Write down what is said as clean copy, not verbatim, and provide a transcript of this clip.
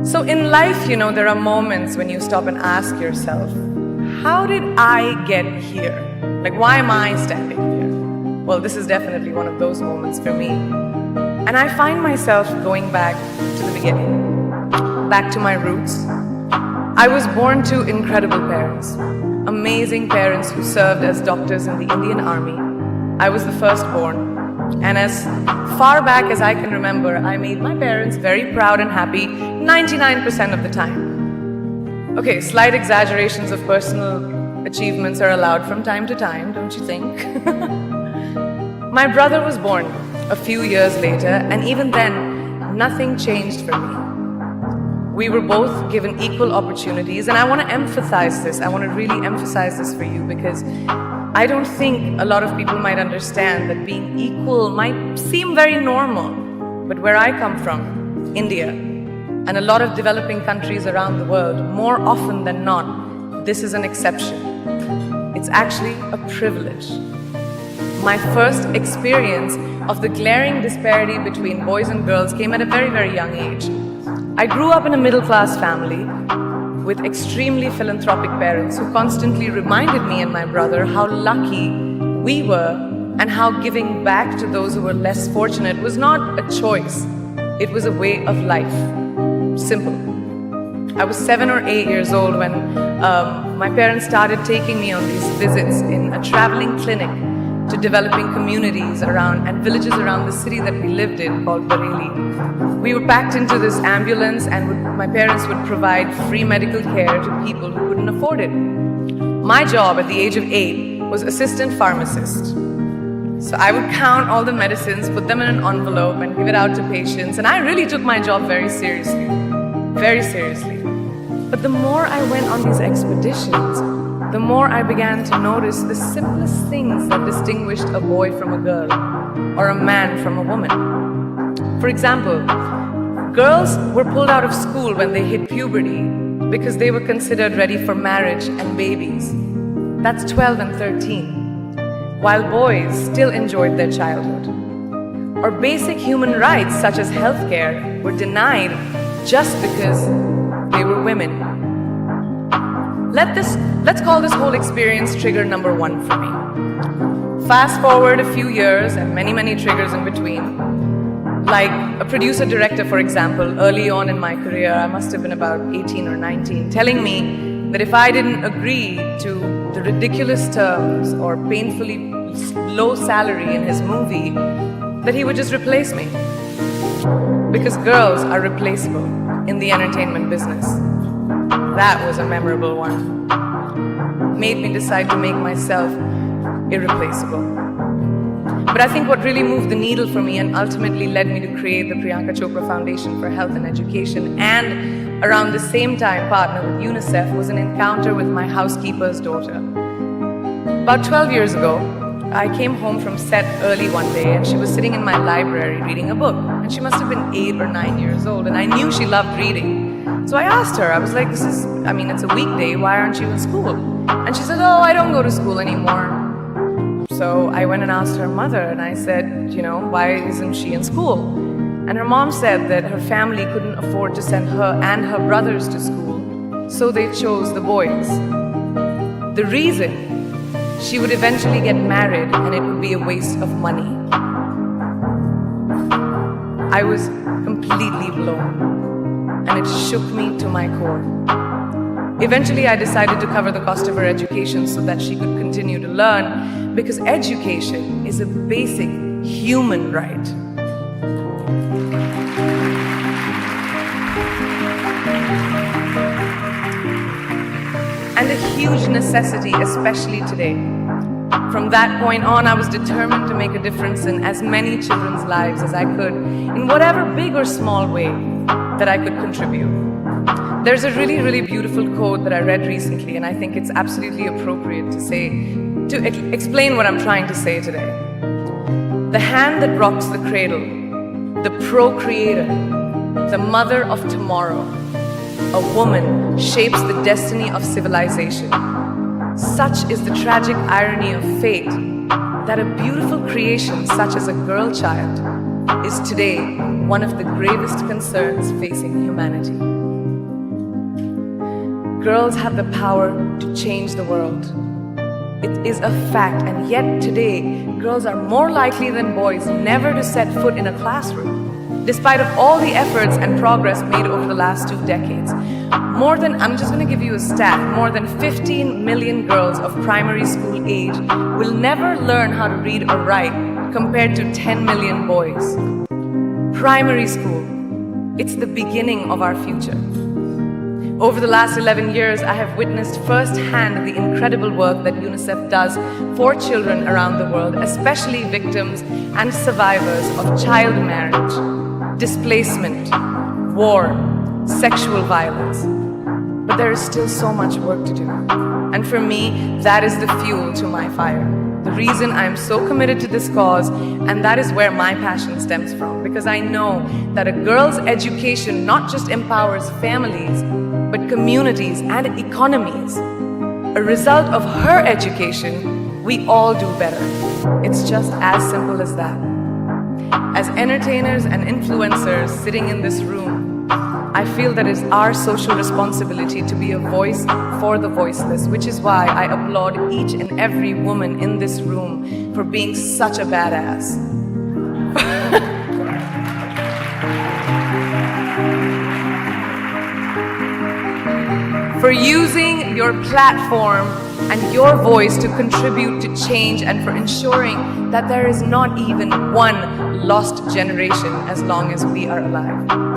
So in life, there are moments when you stop and ask yourself, how did I get here? Like, why am I standing here? Well, this is definitely one of those moments for me. And I find myself going back to the beginning, back to my roots. I was born to incredible parents, amazing parents who served as doctors in the Indian Army. I was the firstborn. And as far back as I can remember, I made my parents very proud and happy 99% of the time. Okay, slight exaggerations of personal achievements are allowed from time to time, don't you think? My brother was born a few years later, and even then, nothing changed for me. We were both given equal opportunities, and I want to emphasize this. I want to really emphasize this for you because I don't think a lot of people might understand that being equal might seem very normal. But where I come from, India, and a lot of developing countries around the world, more often than not, this is an exception. It's actually a privilege. My first experience of the glaring disparity between boys and girls came at a very, very young age. I grew up in a middle-class family with extremely philanthropic parents who constantly reminded me and my brother how lucky we were and how giving back to those who were less fortunate was not a choice. It was a way of life. Simple. I was 7 or 8 years old when my parents started taking me on these visits in a traveling clinic to developing communities around and villages around the city that we lived in called Bareilly. We were packed into this ambulance and my parents would provide free medical care to people who couldn't afford it. My job at the age of 8 was assistant pharmacist. So I would count all the medicines, put them in an envelope and give it out to patients, and I really took my job very seriously. Very seriously. But the more I went on these expeditions, the more I began to notice the simplest things that distinguished a boy from a girl or a man from a woman. For example, girls were pulled out of school when they hit puberty because they were considered ready for marriage and babies. That's 12 and 13, while boys still enjoyed their childhood. Or basic human rights such as healthcare were denied just because they were women. Let's call this whole experience trigger number 1 for me. Fast forward a few years and many, many triggers in between. Like a producer-director, for example, early on in my career, I must have been about 18 or 19, telling me that if I didn't agree to the ridiculous terms or painfully low salary in his movie, that he would just replace me. Because girls are replaceable in the entertainment business. That was a memorable one. Made me decide to make myself irreplaceable. But I think what really moved the needle for me and ultimately led me to create the Priyanka Chopra Foundation for Health and Education, and around the same time partner with UNICEF, was an encounter with my housekeeper's daughter. About 12 years ago, I came home from set early one day and she was sitting in my library reading a book. And she must have been 8 or 9 years old, and I knew she loved reading. So I asked her, I was like, it's a weekday, why aren't you in school? And she said, oh, I don't go to school anymore. So I went and asked her mother and I said, why isn't she in school? And her mom said that her family couldn't afford to send her and her brothers to school, so they chose the boys. The reason? She would eventually get married and it would be a waste of money. I was completely blown. And it shook me to my core. Eventually, I decided to cover the cost of her education so that she could continue to learn, because education is a basic human right. And a huge necessity, especially today. From that point on, I was determined to make a difference in as many children's lives as I could, in whatever big or small way that I could contribute. There's a really, really beautiful quote that I read recently, and I think it's absolutely appropriate to explain what I'm trying to say today. The hand that rocks the cradle, the procreator, the mother of tomorrow, a woman shapes the destiny of civilization. Such is the tragic irony of fate that a beautiful creation such as a girl child is today one of the gravest concerns facing humanity. Girls have the power to change the world. It is a fact, and yet today, girls are more likely than boys never to set foot in a classroom, despite of all the efforts and progress made over the last 2 decades. I'm just going to give you a stat, more than 15 million girls of primary school age will never learn how to read or write compared to 10 million boys. Primary school, it's the beginning of our future. Over the last 11 years, I have witnessed firsthand the incredible work that UNICEF does for children around the world, especially victims and survivors of child marriage, displacement, war, sexual violence. But there is still so much work to do. And for me, that is the fuel to my fire. The reason I am so committed to this cause, and that is where my passion stems from, because I know that a girl's education not just empowers families, but communities and economies. A result of her education, we all do better. It's just as simple as that. As entertainers and influencers sitting in this room, I feel that it's our social responsibility to be a voice for the voiceless, which is why I applaud each and every woman in this room for being such a badass. For using your platform and your voice to contribute to change, and for ensuring that there is not even one lost generation as long as we are alive.